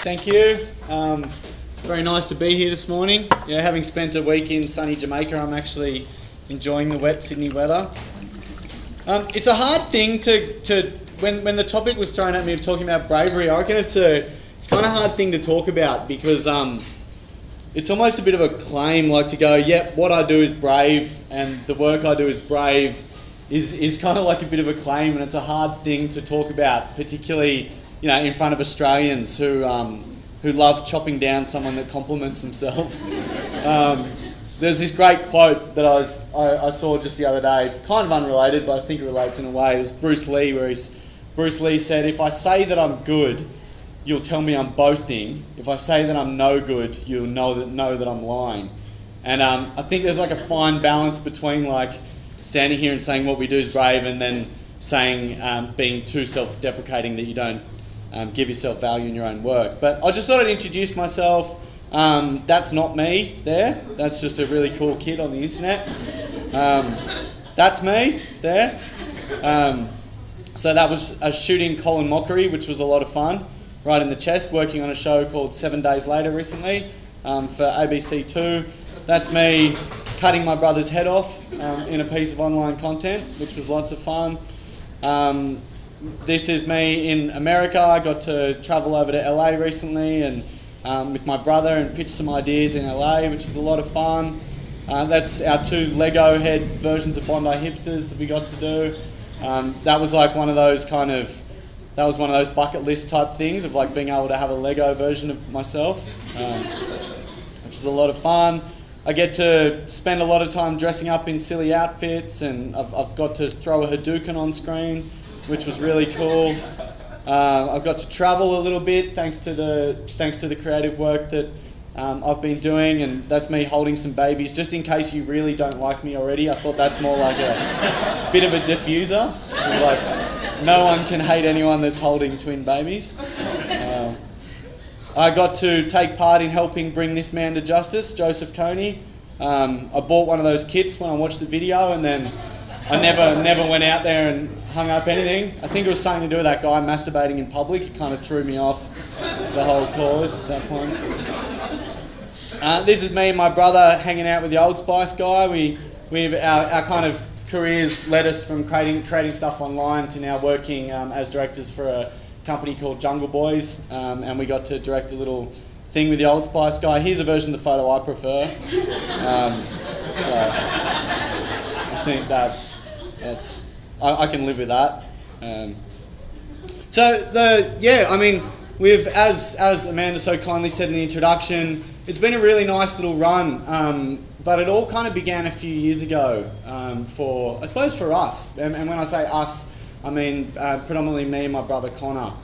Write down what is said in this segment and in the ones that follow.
Thank you. Very nice to be here this morning. Yeah, having spent a week in sunny Jamaica, I'm actually enjoying the wet Sydney weather. It's a hard thing to when the topic was thrown at me of talking about bravery, I reckon it's kind of a hard thing to talk about because it's almost a bit of a claim, like to go, yep, what I do is brave and the work I do is brave is kind of like a bit of a claim, and it's a hard thing to talk about, particularly in front of Australians who love chopping down someone that compliments themselves. There's this great quote that I saw just the other day, kind of unrelated, but I think it relates in a way. It was Bruce Lee, where Bruce Lee said, "If I say that I'm good, you'll tell me I'm boasting. If I say that I'm no good, you'll know that I'm lying." And I think there's like a fine balance between like standing here and saying what we do is brave, and then saying being too self-deprecating that you don't give yourself value in your own work. But I just thought I'd introduce myself. That's not me there. That's just a really cool kid on the internet. That's me there. So that was shooting Colin Mockery, which was a lot of fun, right in the chest, working on a show called 7 Days Later recently for ABC2. That's me cutting my brother's head off in a piece of online content, which was lots of fun. This is me in America. I got to travel over to LA recently and with my brother and pitch some ideas in LA, which was a lot of fun. That's our 2 Lego head versions of Bondi Hipsters that we got to do. That was like one of those bucket list type things of like being able to have a Lego version of myself, which is a lot of fun. I get to spend a lot of time dressing up in silly outfits, and I've got to throw a Hadouken on screen, which was really cool. I've got to travel a little bit thanks to the creative work that I've been doing, and that's me holding some babies. Just in case you really don't like me already, I thought that's more like a bit of a diffuser. It's like no one can hate anyone that's holding twin babies. I got to take part in helping bring this man to justice, Joseph Kony. I bought one of those kits when I watched the video, and then I never went out there and hung up anything. I think it was something to do with that guy masturbating in public. It kind of threw me off the whole cause at that point. This is me and my brother hanging out with the Old Spice guy. We've our kind of careers led us from creating stuff online to now working as directors for a company called Jungle Boys, and we got to direct a little thing with the Old Spice guy. Here's a version of the photo I prefer. So I think that's I can live with that. We've as Amanda so kindly said in the introduction, it's been a really nice little run, but it all kind of began a few years ago for us, and when I say us, I mean predominantly me and my brother Connor.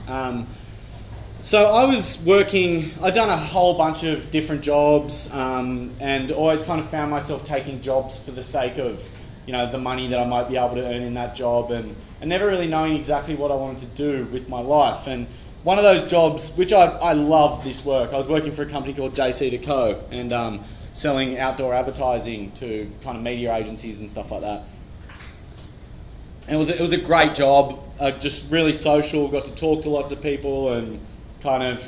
So I was working, I'd done a whole bunch of different jobs, and always kind of found myself taking jobs for the sake of the money that I might be able to earn in that job, and never really knowing exactly what I wanted to do with my life. And one of those jobs, which I loved this work, I was working for a company called JC2Co and selling outdoor advertising to kind of media agencies and stuff like that. And it was a great job, just really social, got to talk to lots of people, and kind of,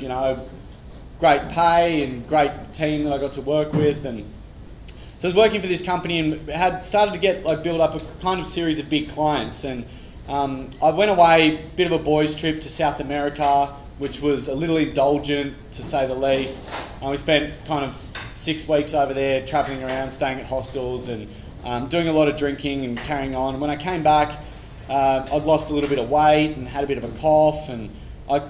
great pay and great team that I got to work with. And so I was working for this company and had started to build up a kind of series of big clients. And I went away, bit of a boys' trip to South America, which was a little indulgent to say the least. We spent kind of 6 weeks over there travelling around, staying at hostels and doing a lot of drinking and carrying on. And when I came back, I'd lost a little bit of weight and had a bit of a cough, and I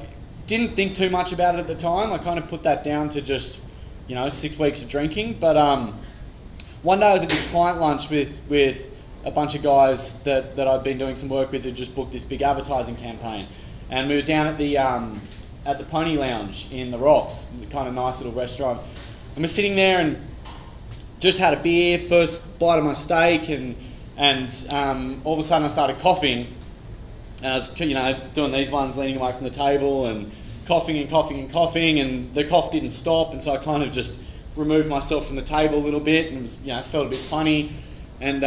didn't think too much about it at the time. I kind of put that down to just 6 weeks of drinking. But one day I was at this client lunch with a bunch of guys that I'd been doing some work with who just booked this big advertising campaign. And we were down at the at the Pony Lounge in the Rocks, the kind of nice little restaurant. And we're sitting there and just had a beer, first bite of my steak, and all of a sudden I started coughing. And I was, doing these ones, leaning away from the table and coughing and coughing and coughing, and the cough didn't stop, and so I kind of just removed myself from the table a little bit, and it was, felt a bit funny, and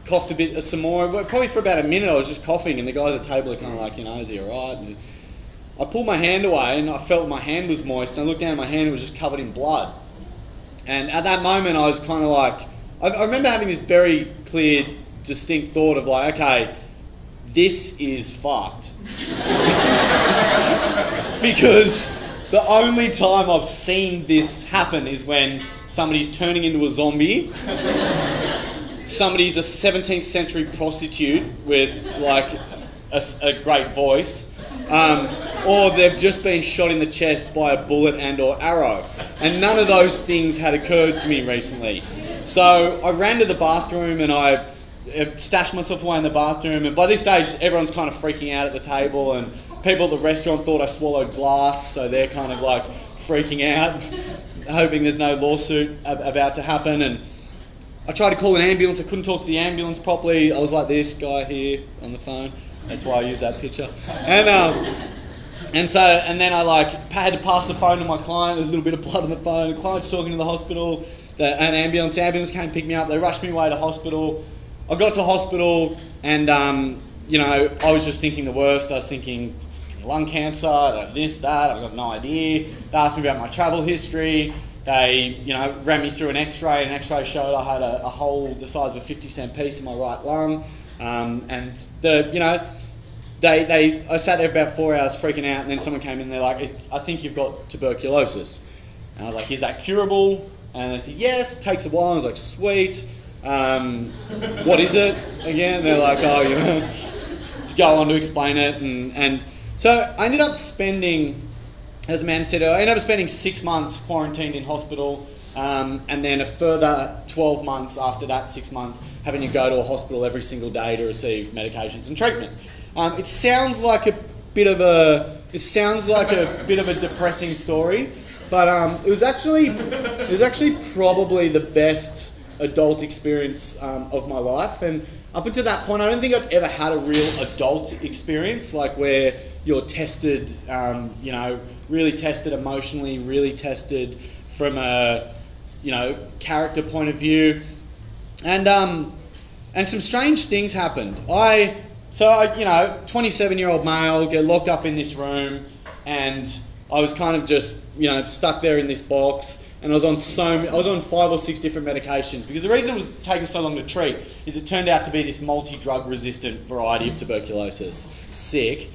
coughed a bit some more. But probably for about a minute I was just coughing, and the guys at the table are kind of like, is he alright? And I pulled my hand away, and I felt my hand was moist, and I looked down at my hand, and it was just covered in blood. And at that moment I was kind of like, I remember having this very clear, distinct thought of like, okay, this is fucked. Because the only time I've seen this happen is when somebody's turning into a zombie, somebody's a 17th century prostitute with like a great voice, or they've just been shot in the chest by a bullet and or arrow. And none of those things had occurred to me recently. So I ran to the bathroom and I stashed myself away in the bathroom, and by this stage everyone's kind of freaking out at the table, and people at the restaurant thought I swallowed glass, so they're kind of like freaking out, hoping there's no lawsuit about to happen. And I tried to call an ambulance. I couldn't talk to the ambulance properly. I was like this guy here on the phone. That's why I use that picture. And then I had to pass the phone to my client. There's a little bit of blood on the phone. The client's talking to the hospital. An ambulance came and picked me up. They rushed me away to hospital. I got to hospital, and I was just thinking the worst. I was thinking lung cancer, this, that. I've got no idea. They asked me about my travel history. They, ran me through an X-ray. An X-ray showed I had a hole the size of a 50-cent piece in my right lung. I sat there about 4 hours freaking out, and then someone came in and they're like, I think you've got tuberculosis. And I was like, is that curable? And they said, yes, takes a while. And I was like, sweet. What is it again? And they're like, to go on to explain it. And so I ended up spending, as Amanda said, 6 months quarantined in hospital, and then a further 12 months after that, 6 months, having to go to a hospital every single day to receive medications and treatment. It sounds like a bit of a depressing story, but it was actually probably the best adult experience of my life. And up until that point, I don't think I'd ever had a real adult experience, like where you're tested, really tested emotionally, really tested from a, character point of view. And some strange things happened. 27-year-old male, get locked up in this room, and I was kind of just, stuck there in this box. And I was on 5 or 6 different medications, because the reason it was taking so long to treat is it turned out to be this multi-drug resistant variety of tuberculosis, sick,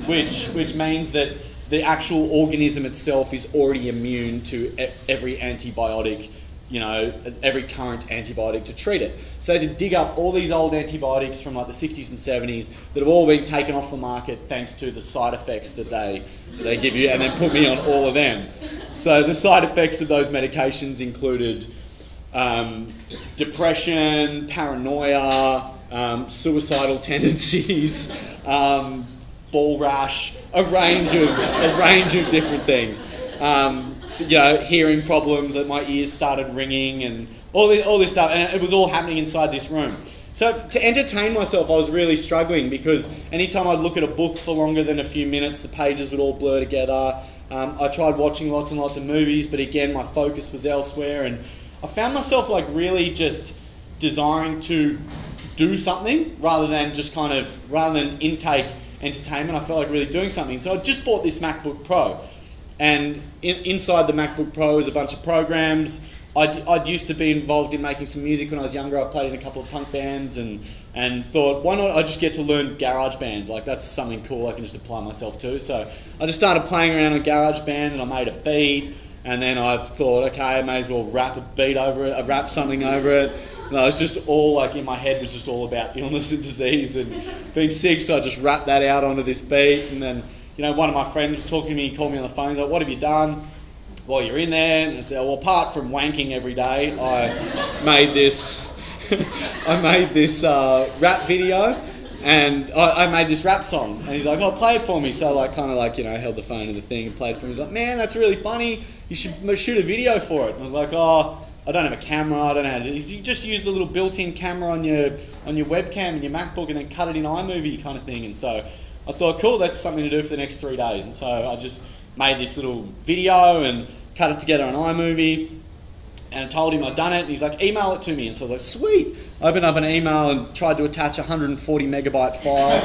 which means that the actual organism itself is already immune to every antibiotic, every current antibiotic to treat it. So they had to dig up all these old antibiotics from like the 60s and 70s that have all been taken off the market thanks to the side effects that they give you, and then put me on all of them. So the side effects of those medications included depression, paranoia, suicidal tendencies, ball rash, a range of different things. Hearing problems, that my ears started ringing, and all this stuff, and it was all happening inside this room. So to entertain myself, I was really struggling, because anytime I'd look at a book for longer than a few minutes, the pages would all blur together. I tried watching lots and lots of movies, but again, my focus was elsewhere, and I found myself really just desiring to do something rather than intake entertainment. I felt like really doing something. So I just bought this MacBook Pro, and inside the MacBook Pro is a bunch of programs. I'd used to be involved in making some music when I was younger. I played in a couple of punk bands, and thought, why not I just get to learn GarageBand? Like, that's something cool I can just apply myself to. So I just started playing around on GarageBand, and I made a beat, and then I thought, okay, I may as well rap a beat over it. I rapped something over it. And I was just all in my head was just all about illness and disease and being sick. So I just rapped that out onto this beat, and then one of my friends was talking to me. He called me on the phone. He's like, "What have you done while you're in there?" And I said, "Well, apart from wanking every day, I made this rap video." And I made this rap song, and he's like, "Oh, play it for me." So I like kind of like, you know, held the phone to the thing and played it for him. He's like, "Man, that's really funny. You should shoot a video for it." And I was like, "Oh, I don't have a camera. I don't know how to do this." You just use the little built-in camera on your webcam in your MacBook and then cut it in iMovie kind of thing. And so I thought, cool, that's something to do for the next 3 days. And so I just made this little video and cut it together on iMovie. And I told him I'd done it, and he's like, "Email it to me." And so I was like, sweet. I opened up an email and tried to attach a 140 megabyte file,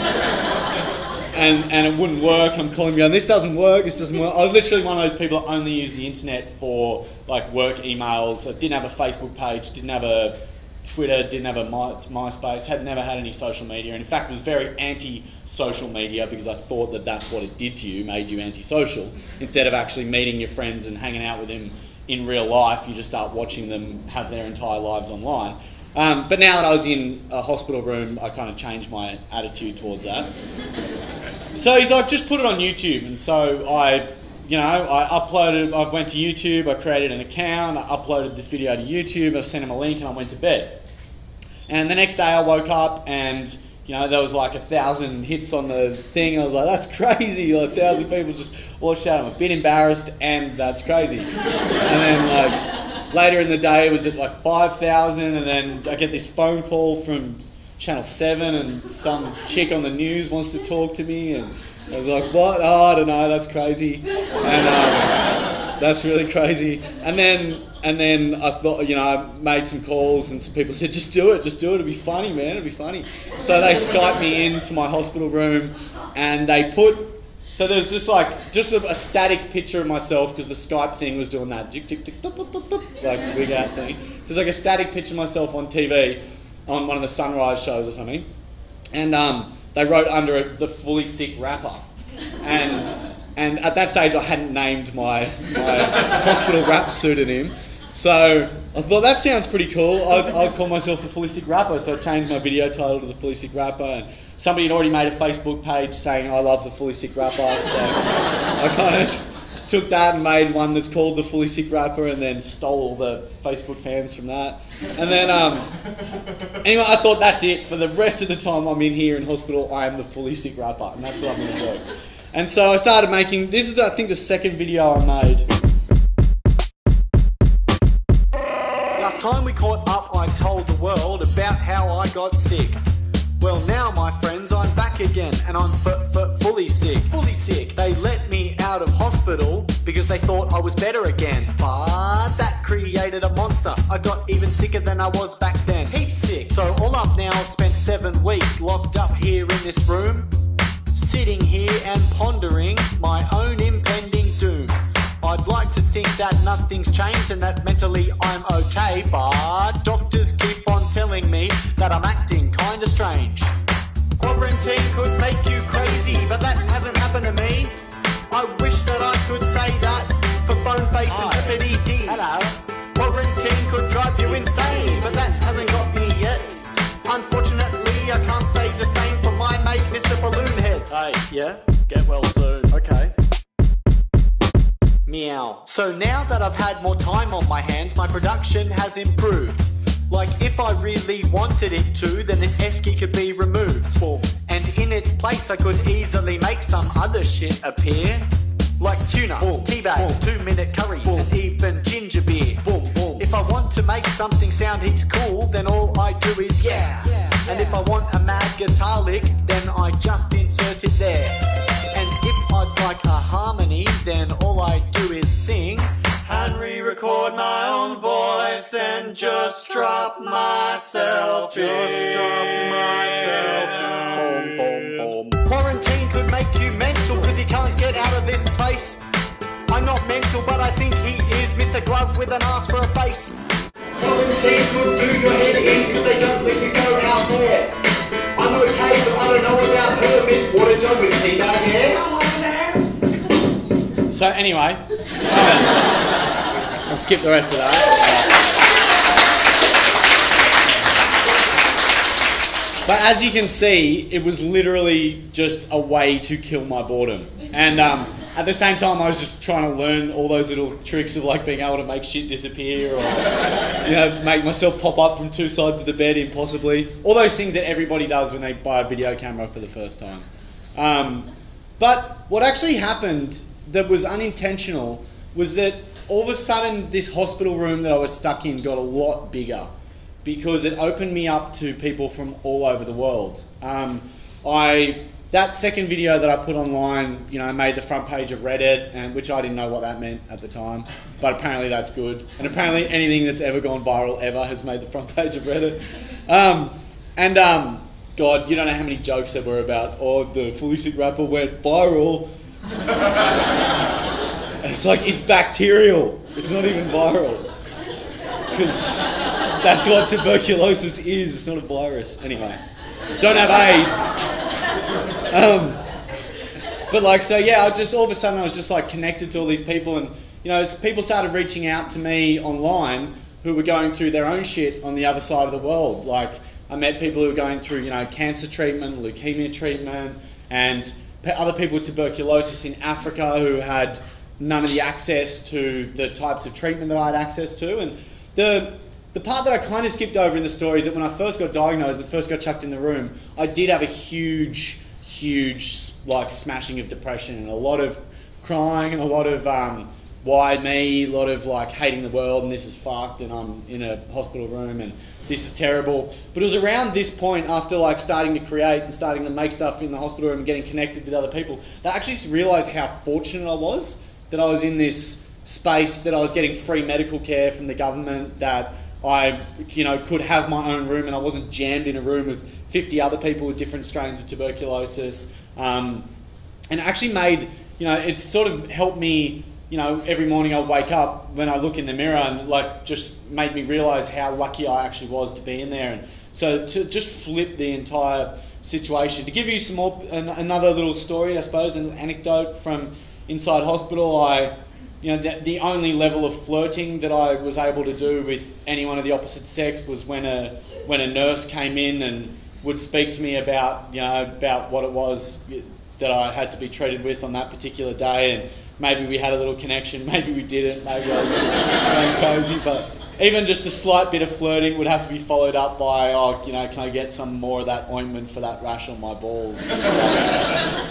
and it wouldn't work. I'm calling him going, "This doesn't work, this doesn't work." I was literally one of those people that only use the internet for like work emails. I didn't have a Facebook page, didn't have a Twitter, didn't have a MySpace, had never had any social media, and in fact was very anti-social media because I thought that that's what it did to you, made you antisocial. Instead of actually meeting your friends and hanging out with them in real life, you just start watching them have their entire lives online. But now that I was in a hospital room, I kind of changed my attitude towards that. So he's like, "Just put it on YouTube." And so I went to YouTube, I created an account, I uploaded this video to YouTube, I sent him a link, and I went to bed. And the next day I woke up and, you know, there was like 1,000 hits on the thing. I was like, "That's crazy, like 1,000 people just watched that." I'm a bit embarrassed, and that's crazy. And then like later in the day it was at like 5,000, and then I get this phone call from Channel 7 and some chick on the news wants to talk to me, and I was like, "What? Oh, I don't know, that's crazy." And that's really crazy. And then I thought, you know, I made some calls and some people said, just do it, it'll be funny, man, it'll be funny. So they Skyped me into my hospital room, and they so there's just a static picture of myself because the Skype thing was doing that tick, tick, tick, like wig out thing. So there's like a static picture of myself on TV on one of the Sunrise shows or something. And they wrote under it, "The Fully Sick Rapper." And at that stage I hadn't named my hospital rap pseudonym. So I thought, that sounds pretty cool. I'll call myself The Fully Sick Rapper. So I changed my video title to The Fully Sick Rapper. And somebody had already made a Facebook page saying, "I love The Fully Sick Rapper." So I kind of took that and made one that's called The Fully Sick Rapper, and then stole all the Facebook fans from that. And then, anyway, I thought, that's it. For the rest of the time I'm in here in hospital, I am The Fully Sick Rapper. And that's what I'm going to do. And so I started making, this is I think the second video I made. Last time we caught up, I told the world about how I got sick. Well, now, my friends, I'm back again, and I'm fully sick. Fully sick. They let me out of hospital because they thought I was better again. But that created a monster. I got even sicker than I was back then. Heaps sick. So all up now, I've spent 7 weeks locked up here in this room, sitting here and pondering my own impending doom. I'd like to think that nothing's changed and that mentally I'm okay, but doctors keep on telling me that I'm acting kinda strange. Quarantine could make you crazy, but that hasn't happened to me. I wish that I could say that for Phone Face and Trippity D. Hello. Quarantine could drive you insane, but that hasn't got me yet. Unfortunately, I can't say the same for my mate, Mr. Balloonhead. Hey, yeah? Get well soon. Okay. Meow. So now that I've had more time on my hands, my production has improved. Like, if I really wanted it to, then this esky could be removed. Boom. And in its place I could easily make some other shit appear. Like tuna, teabags, 2-minute curries, and even ginger beer. Boom, boom. If I want to make something sound heaps cool, then all I do is yeah. And if I want a mad guitar lick, then I just insert it there. And if I'd like a harmony, then all I do is sing and re-record my own voice and just drop myself in. Boom, boom, boom. Quarantine could make you mental because you can't get out of this place. I'm not mental, but I think he is Mr. Glove with an ass for a face. Quarantine could do your head in because they don't let you go out there. I'm okay, but I don't know about her, Miss Waterjohn with Tina, yeah? So anyway, I'll skip the rest of that. But as you can see, it was literally just a way to kill my boredom. And at the same time, I was just trying to learn all those little tricks of like being able to make shit disappear or, you know, make myself pop up from two sides of the bed impossibly. All those things that everybody does when they buy a video camera for the first time. But what actually happened that was unintentional was that all of a sudden this hospital room that I was stuck in got a lot bigger because it opened me up to people from all over the world. That second video that I put online, you know, made the front page of Reddit, and which I didn't know what that meant at the time, but apparently that's good. And apparently anything that's ever gone viral ever has made the front page of Reddit. God, you don't know how many jokes there were about, oh, the fully sick rapper went viral. And it's like, it's bacterial. It's not even viral. Because that's what tuberculosis is. It's not a virus. Anyway, don't have AIDS. But like, so yeah, all of a sudden I was just like connected to all these people, and you know, people started reaching out to me online who were going through their own shit on the other side of the world. Like, I met people who were going through, you know, cancer treatment, leukemia treatment, and other people with tuberculosis in Africa who had none of the access to the types of treatment that I had access to. And the part that I kind of skipped over in the story is that when I first got diagnosed and first got chucked in the room, I did have a huge like smashing of depression and a lot of crying and a lot of why me, a lot of like hating the world and this is fucked and I'm in a hospital room and this is terrible. But it was around this point, after like starting to create and starting to make stuff in the hospital room and getting connected with other people, that I actually realised how fortunate I was that I was in this space, that I was getting free medical care from the government, that I, you know, could have my own room and I wasn't jammed in a room with 50 other people with different strains of tuberculosis. And it actually made, you know, it sort of helped me, you know, every morning I wake up when I look in the mirror and like just made me realise how lucky I actually was to be in there. And so to just flip the entire situation. To give you some more, another little story, I suppose, an anecdote from inside hospital, you know, the only level of flirting that I was able to do with anyone of the opposite sex was when a nurse came in and would speak to me about, you know, about what it was that I had to be treated with on that particular day, and maybe we had a little connection, maybe we didn't, maybe I was going cozy, but even just a slight bit of flirting would have to be followed up by, oh, you know, can I get some more of that ointment for that rash on my balls?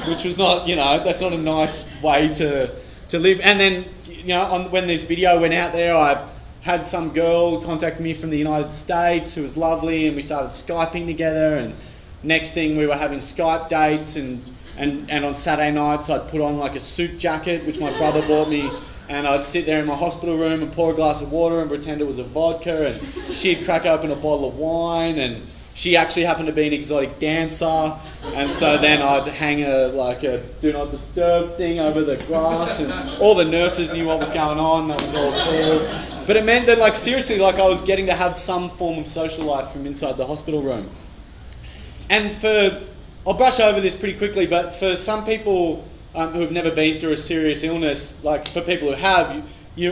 Which was not, you know, that's not a nice way to live. And then, you know, when this video went out there, I had some girl contact me from the United States who was lovely, and we started Skyping together, and next thing we were having Skype dates, and on Saturday nights I'd put on like a suit jacket which my brother bought me, and I'd sit there in my hospital room and pour a glass of water and pretend it was a vodka, and she'd crack open a bottle of wine, and she actually happened to be an exotic dancer, and so then I'd hang a do not disturb thing over the glass, and all the nurses knew what was going on. That was all cool. But it meant that, like, seriously, like, I was getting to have some form of social life from inside the hospital room. And I'll brush over this pretty quickly, but for some people who have never been through a serious illness, like for people who have,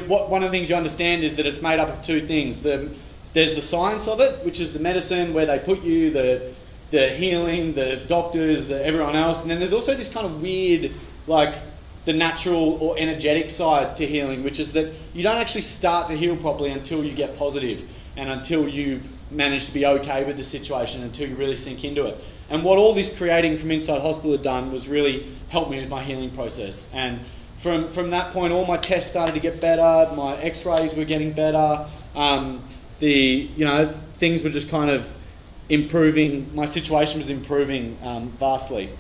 one of the things you understand is that it's made up of two things. There's the science of it, which is the medicine, where they put you, the healing, the doctors, everyone else. And then there's also this kind of weird, like, the natural or energetic side to healing, which is that you don't actually start to heal properly until you get positive and until you manage to be okay with the situation, until you really sink into it. And what all this creating from inside hospital had done was really help me with my healing process. And from that point, all my tests started to get better, my x-rays were getting better, things were just kind of improving, my situation was improving vastly.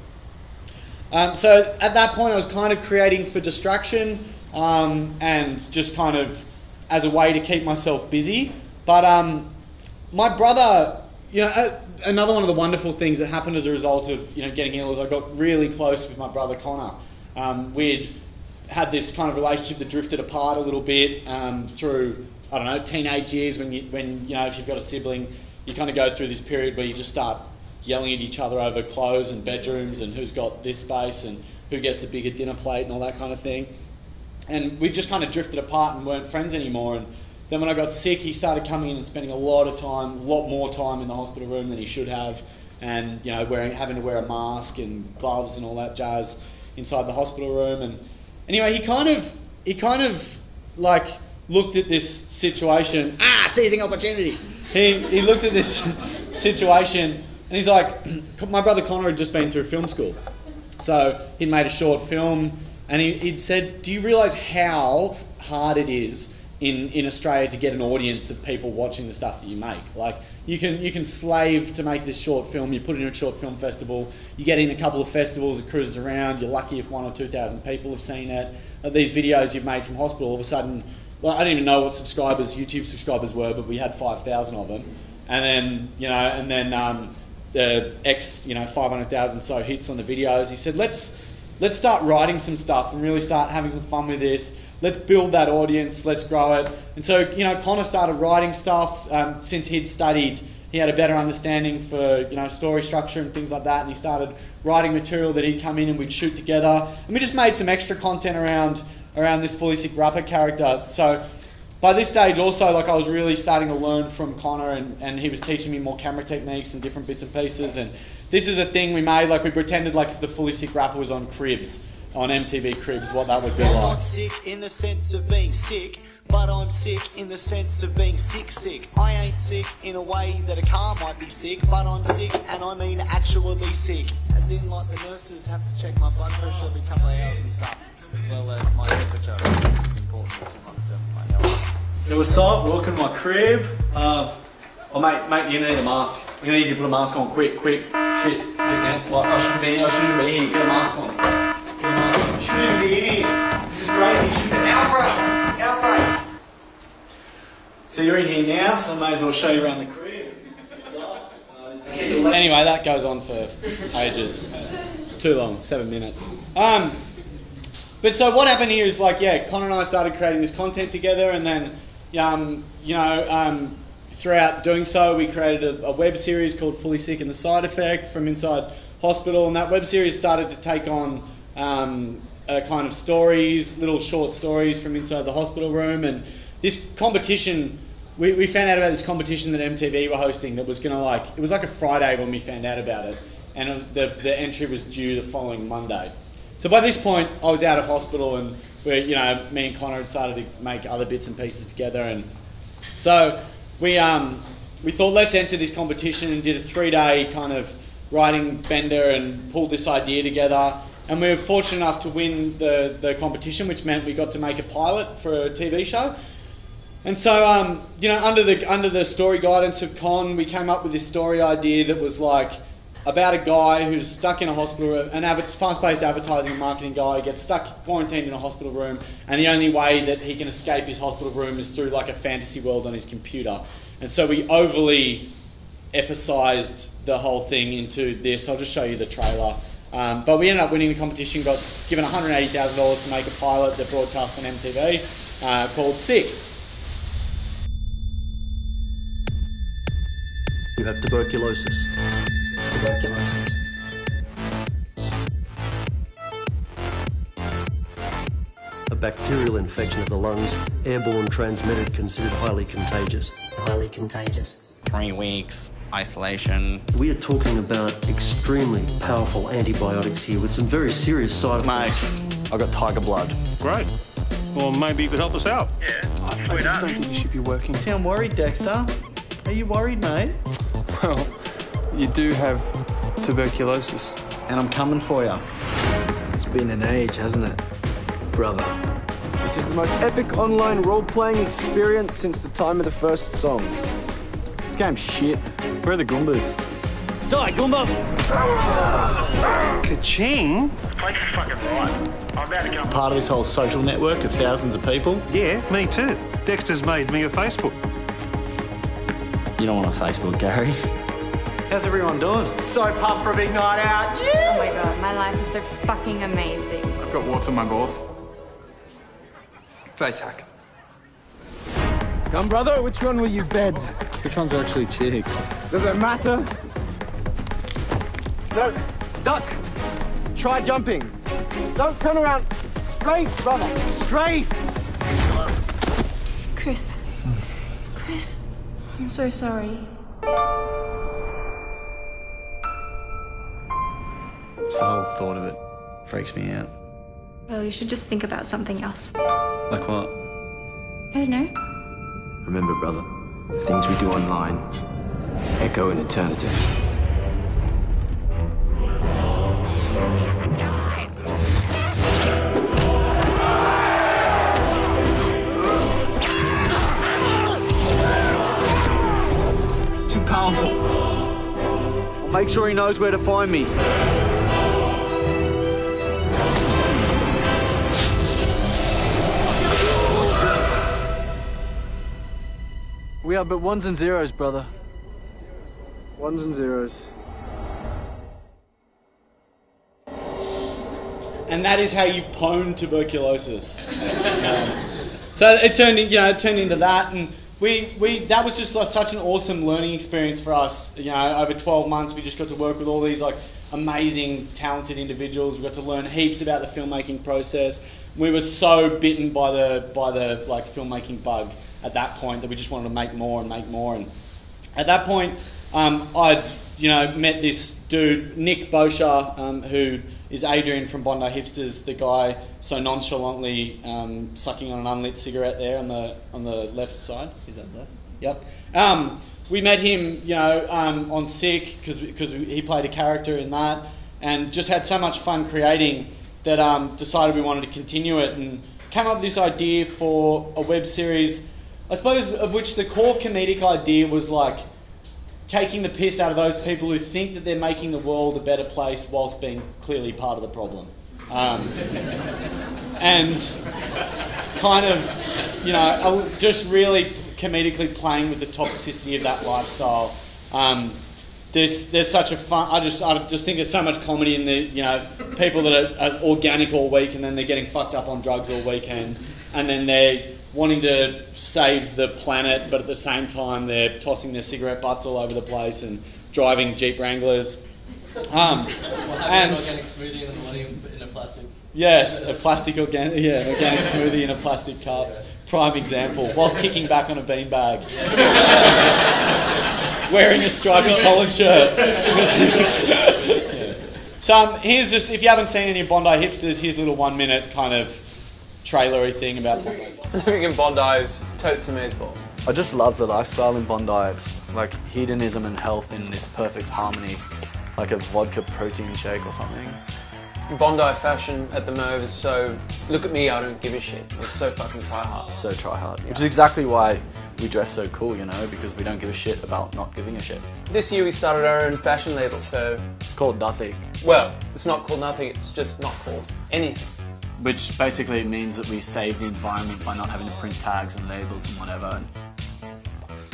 So at that point I was kind of creating for distraction and just kind of as a way to keep myself busy. But my brother, another one of the wonderful things that happened as a result of getting ill is I got really close with my brother Connor. We'd had this kind of relationship that drifted apart a little bit through, I don't know, teenage years when if you've got a sibling, you kind of go through this period where you just start yelling at each other over clothes and bedrooms and who's got this space and who gets the bigger dinner plate and all that kind of thing. And we just kind of drifted apart and weren't friends anymore. And then when I got sick, he started coming in and spending a lot more time in the hospital room than he should have, and having to wear a mask and gloves and all that jazz inside the hospital room. Anyway, he kind of like looked at this situation. Seizing opportunity. He looked at this situation and he's like, my brother Connor had just been through film school. So he'd made a short film and he'd said, do you realise how hard it is in Australia to get an audience of people watching the stuff that you make? Like, you can slave to make this short film, you put it in a short film festival, you get in a couple of festivals, it cruises around, you're lucky if 1,000 or 2,000 people have seen it. These videos you've made from hospital, all of a sudden, well, I didn't even know what YouTube subscribers were, but we had 5,000 of them. And then, the 500,000 so hits on the videos. He said, let's start writing some stuff and really start having some fun with this. Let's build that audience, let's grow it. And so, Connor started writing stuff since he'd studied. He had a better understanding for, story structure and things like that. And he started writing material that he'd come in and we'd shoot together. And we just made some extra content around this Fully Sick rapper character. So by this stage also, like, I was really starting to learn from Connor and he was teaching me more camera techniques and different bits and pieces. And this is a thing we made, like we pretended like if the Fully Sick rapper was on Cribs, on MTV Cribs, what that would be like. I'm not sick in the sense of being sick, but I'm sick in the sense of being sick. I ain't sick in a way that a car might be sick, but I'm sick and I mean actually sick. As in, like, the nurses have to check my blood pressure every couple of hours and stuff, as well as my temperature. It's important to monitor my health. It was so welcome to my crib. Mate, you need a mask. You need to put a mask on quick. Shit, man. Like, I shouldn't be here. Get a mask on. Shouldn't be here. This is crazy. Outbreak. So you're in here now, so I may as well show you around the crib. Anyway, that goes on for ages. Too long, 7 minutes. But so what happened here is, like, Connor and I started creating this content together, and then, throughout doing so, we created a web series called Fully Sick and the Side Effect from inside hospital, and that web series started to take on a kind of stories, little short stories from inside the hospital room. And this competition, we found out about this competition that MTV were hosting that was going to, it was like a Friday when we found out about it, and the entry was due the following Monday. So by this point, I was out of hospital, and me and Connor had started to make other bits and pieces together, and so we thought, let's enter this competition, and did a 3-day kind of writing bender and pulled this idea together. And we were fortunate enough to win the competition, which meant we got to make a pilot for a TV show. And so, under the story guidance of Con, we came up with this story idea that was like about a guy who's stuck in a hospital room, fast-paced advertising and marketing guy, gets stuck quarantined in a hospital room, and the only way that he can escape his hospital room is through like a fantasy world on his computer. And so we overly epicized the whole thing into this. I'll just show you the trailer. But we ended up winning the competition, got given $180,000 to make a pilot that broadcast on MTV called Sick. You have tuberculosis. A bacterial infection of the lungs, airborne, transmitted, considered highly contagious. 3 weeks, isolation. We are talking about extremely powerful antibiotics here with some very serious side effects. Mate, I got tiger blood. Great. Well, maybe you could help us out. Yeah, I just don't think you should be working. You sound worried, Dexter. Are you worried, mate? Well, you do have tuberculosis. And I'm coming for you. It's been an age, hasn't it, brother? This is the most epic online role-playing experience since the time of the first songs. This game's shit. Where are the Goombas? Die, Goombas! Ka-ching? The place is fucking right. I'm about to go. Part of this whole social network of thousands of people. Yeah, me too. Dexter's made me a Facebook. You don't want a Facebook, Gary. How's everyone doing? So pumped for a big night out. Oh my god, my life is so fucking amazing. I've got warts on my balls. Face hack. Come, brother, which one will you bed? Which ones are actually cheeks? Does it matter? No, duck. Try jumping. Don't turn around. Straight, brother. Straight. Chris, I'm so sorry. Just the whole thought of it freaks me out. Well, you should just think about something else. Like what? I don't know. Remember, brother, the things we do online echo in eternity. It's too powerful. I'll make sure he knows where to find me. We are but ones and zeros, brother. Ones and zeros. And that is how you pwn tuberculosis. So it turned into that, and that was just such an awesome learning experience for us. Over 12 months, we just got to work with all these like amazing, talented individuals. We got to learn heaps about the filmmaking process. We were so bitten by the like filmmaking bug at that point that we just wanted to make more and make more. And at that point, I'd met this dude, Nick Boshar, who is Adrian from Bondi Hipsters, the guy so nonchalantly sucking on an unlit cigarette there on the left side. Is that left? Yep. We met him, on Sick because he played a character in that, and just had so much fun creating that decided we wanted to continue it, and came up with this idea for a web series, I suppose, of which the core comedic idea was like taking the piss out of those people who think that they're making the world a better place whilst being clearly part of the problem. And kind of, just really comedically playing with the toxicity of that lifestyle. There's such a fun. I just think there's so much comedy in the people that are organic all week and then they're getting fucked up on drugs all weekend, and then they're wanting to save the planet, but at the same time they're tossing their cigarette butts all over the place and driving Jeep Wranglers. An organic smoothie and money in a plastic. Yes, organic smoothie in a plastic cup. Prime example. Whilst kicking back on a beanbag, wearing a stripy collared shirt. So here's just, if you haven't seen any of Bondi Hipsters, here's a little 1 minute kind of trailery thing about Bondi. Living in Bondi is totes amazeballs. I just love the lifestyle in Bondi. It's like hedonism and health in this perfect harmony, like a vodka protein shake or something. Bondi fashion at the Move is so, look at me, I don't give a shit. It's so fucking try hard. So try hard. Yeah. Which is exactly why we dress so cool, because we don't give a shit about not giving a shit. This year we started our own fashion label, so... It's called Nothing. Well, it's not called Nothing, it's just not called anything. Which basically means that we save the environment by not having to print tags and labels and whatever.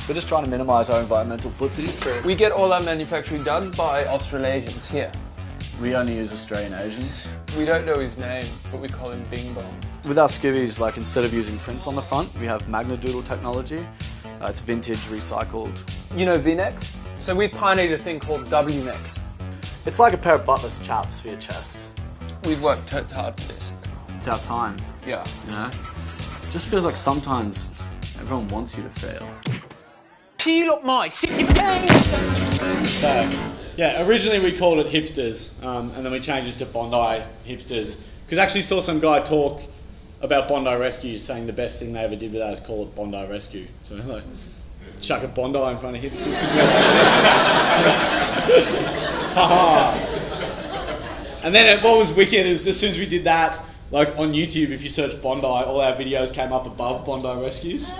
We're just trying to minimise our environmental footprint. We get all our manufacturing done by Australasians here. We only use Australian Asians. We don't know his name, but we call him Bing Bong. With our skivvies, like instead of using prints on the front, we have Magnadoodle technology. It's vintage, recycled. You know V-necks? So we pioneered a thing called W-necks. It's like a pair of butler's chaps for your chest. We've worked totes hard for this. It's our time. Yeah. It just feels like sometimes everyone wants you to fail. You look my city. So, yeah, originally we called it Hipsters, and then we changed it to Bondi Hipsters, because I actually saw some guy talk about Bondi Rescue, saying the best thing they ever did with that is call it Bondi Rescue. So like, chuck a Bondi in front of Hipsters. And then what was wicked is as soon as we did that, like on YouTube, if you search Bondi, all our videos came up above Bondi Rescues.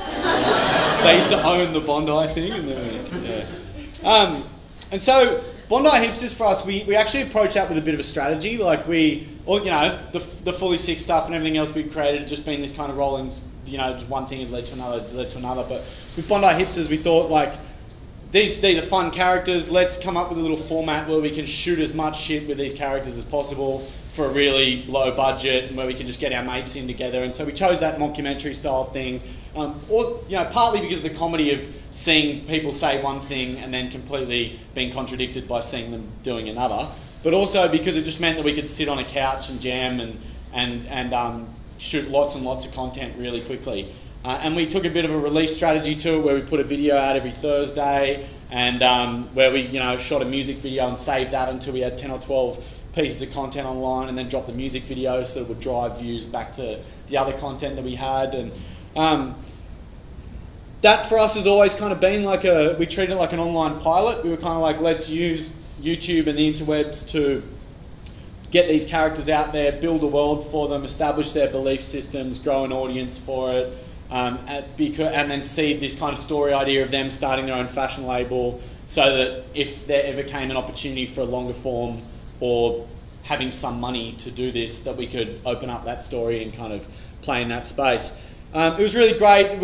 They used to own the Bondi thing, and then and so Bondi Hipsters for us, we actually approached that with a bit of a strategy. Like the Fully Sick stuff and everything else we created had just been this kind of rolling, just one thing had led to another. But with Bondi Hipsters, we thought like, these are fun characters, let's come up with a little format where we can shoot as much shit with these characters as possible for a really low budget, and where we can just get our mates in together. And so we chose that mockumentary style thing, partly because of the comedy of seeing people say one thing and then completely being contradicted by seeing them doing another, but also because it just meant that we could sit on a couch and jam and shoot lots and lots of content really quickly. And we took a bit of a release strategy to it, where we put a video out every Thursday, and where we shot a music video and saved that until we had 10 or 12 pieces of content online and then drop the music video so it would drive views back to the other content that we had. And that for us has always kind of been like we treated it like an online pilot. We were kind of like, let's use YouTube and the interwebs to get these characters out there, build a world for them, establish their belief systems, grow an audience for it, and then see this kind of story idea of them starting their own fashion label, so that if there ever came an opportunity for a longer form or having some money to do this, that we could open up that story and kind of play in that space. It was really great.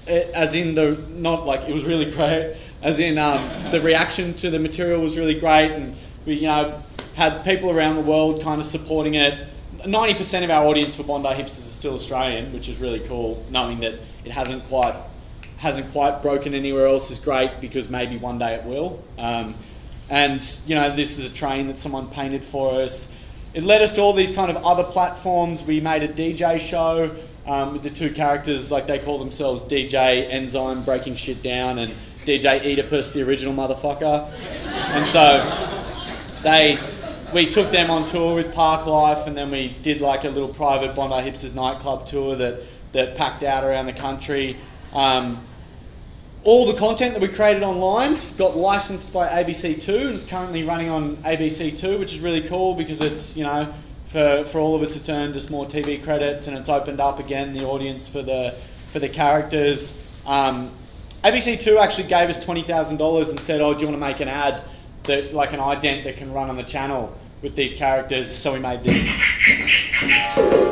As in the, not like it was really great, as in the reaction to the material was really great, and we had people around the world kind of supporting it. 90% of our audience for Bondi Hipsters is still Australian, which is really cool. Knowing that it hasn't quite broken anywhere else is great, because maybe one day it will. And this is a train that someone painted for us. It led us to all these kind of other platforms. We made a DJ show with the two characters, like they call themselves DJ Enzyme breaking shit down and DJ Oedipus, the original motherfucker. And so we took them on tour with Parklife, and then we did like a little private Bondi Hipsters nightclub tour that packed out around the country. All the content that we created online got licensed by ABC2 and is currently running on ABC2, which is really cool, because it's, for all of us it's earned us more TV credits, and it's opened up again the audience for the characters. ABC2 actually gave us $20,000 and said, oh, do you want to make an ad, that like an ident that can run on the channel with these characters? So we made this.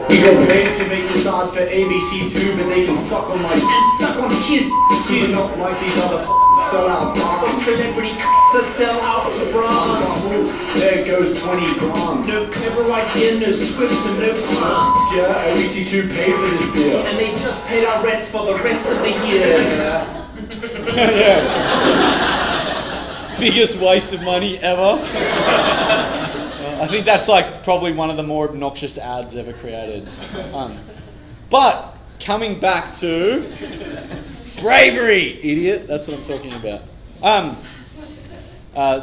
We got paid to make this ad for ABC2, but they can suck on my and suck on his too. Not like these other sell-out bars. Celebrity that sell out to bras. There goes 20 grand. No clever idea, no scripts and no plan. Yeah, ABC2 paid for this beer. And they just paid our rent for the rest of the year. Yeah. Biggest waste of money ever. I think that's like probably one of the more obnoxious ads ever created. But coming back to Bravery, idiot. That's what I'm talking about.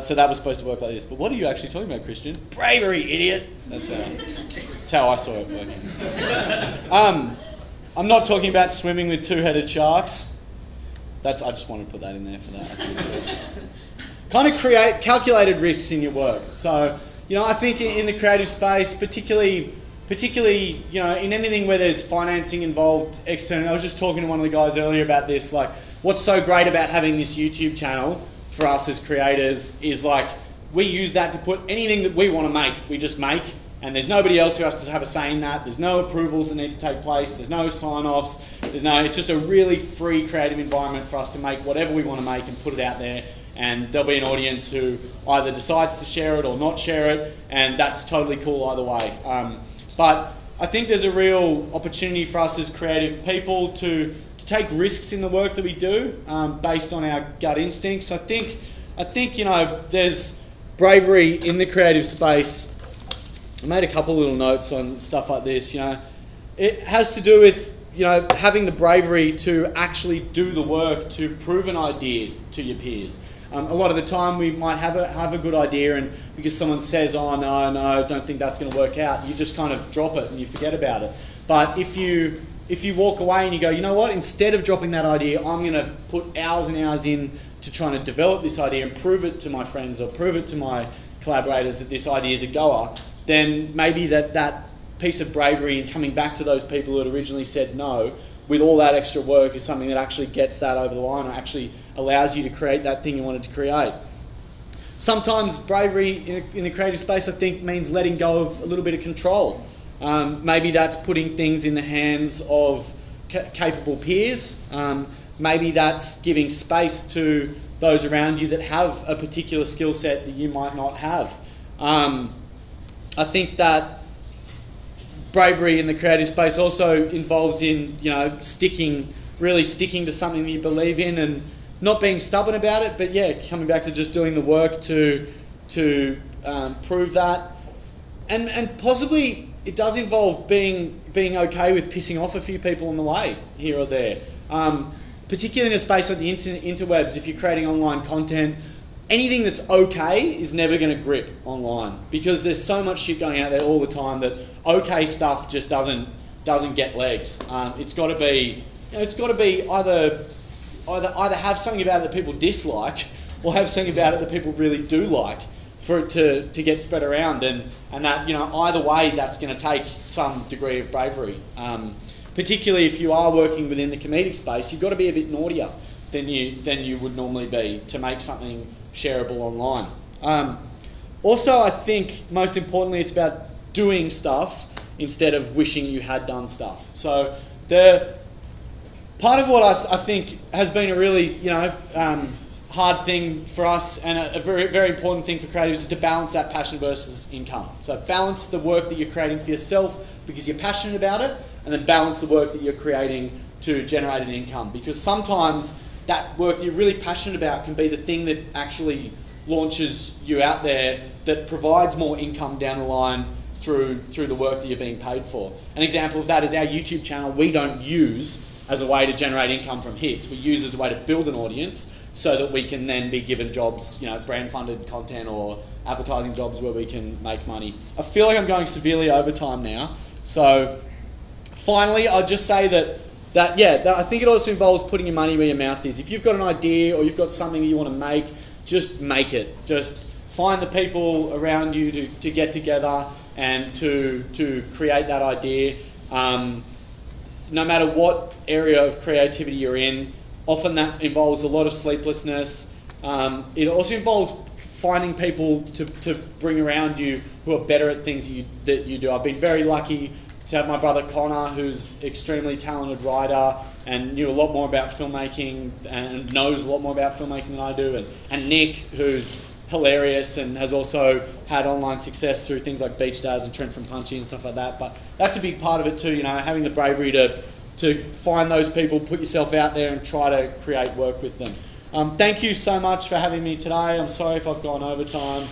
So that was supposed to work like this. But what are you actually talking about, Christian? Bravery, idiot. That's how I saw it working. I'm not talking about swimming with two-headed sharks. I just wanted to put that in there for that. Kind of create calculated risks in your work. So, I think in the creative space, particularly, in anything where there's financing involved externally. I was just talking to one of the guys earlier about this. Like, what's so great about having this YouTube channel for us as creators is like we use that to put anything that we want to make, we just make, and there's nobody else who has to have a say in that. There's no approvals that need to take place. There's no sign-offs. It's just a really free creative environment for us to make whatever we want to make and put it out there. And there'll be an audience who either decides to share it or not share it, and that's totally cool either way. But I think there's a real opportunity for us as creative people to take risks in the work that we do based on our gut instincts. I think there's bravery in the creative space. I made a couple little notes on stuff like this. It has to do with having the bravery to actually do the work to prove an idea to your peers. A lot of the time we might have a good idea, and because someone says, oh no, I don't think that's going to work out, you just kind of drop it and you forget about it. But if you walk away and you go, you know what, instead of dropping that idea, I'm going to put hours and hours in to trying to develop this idea and prove it to my friends or prove it to my collaborators that this idea is a goer, then maybe that piece of bravery and coming back to those people who had originally said no with all that extra work is something that actually gets that over the line or actually allows you to create that thing you wanted to create. Sometimes bravery in the creative space, I think, means letting go of a little bit of control. Maybe that's putting things in the hands of capable peers. Maybe that's giving space to those around you that have a particular skill set that you might not have. I think that bravery in the creative space also involves in really sticking to something that you believe in and not being stubborn about it, but coming back to just doing the work to prove that, and possibly it does involve being okay with pissing off a few people on the way here or there, particularly in a space like the interwebs. If you're creating online content, anything that's okay is never going to grip online, because there's so much shit going out there all the time that okay stuff just doesn't get legs. It's got to be, either have something about it that people dislike, or have something about it that people really do like, for it to get spread around, and that, either way, that's going to take some degree of bravery. Particularly if you are working within the comedic space, you've got to be a bit naughtier than you would normally be to make something shareable online. Also, I think most importantly, it's about doing stuff instead of wishing you had done stuff. So the part of what I think has been a really hard thing for us, and a very, very important thing for creatives, is to balance that passion versus income. So balance the work that you're creating for yourself because you're passionate about it, and then balance the work that you're creating to generate an income, because sometimes that work that you're really passionate about can be the thing that actually launches you out there, that provides more income down the line through the work that you're being paid for. An example of that is our YouTube channel. We don't use as a way to generate income from hits. We use as a way to build an audience so that we can then be given jobs, brand funded content or advertising jobs where we can make money. I feel like I'm going severely over time now. So finally, I'll just say that I think it also involves putting your money where your mouth is. If you've got an idea or you've got something that you want to make, just make it. Just find the people around you to get together and to create that idea. No matter what area of creativity you're in, often that involves a lot of sleeplessness. It also involves finding people to bring around you who are better at things that you do. I've been very lucky to have my brother Connor, who's extremely talented writer and knew a lot more about filmmaking and knows a lot more about filmmaking than I do, and Nick, who's hilarious and has also had online success through things like Beach Dads and Trent from Punchy and stuff like that. But that's a big part of it too, having the bravery to find those people, put yourself out there and try to create work with them. Thank you so much for having me today. I'm sorry if I've gone over time.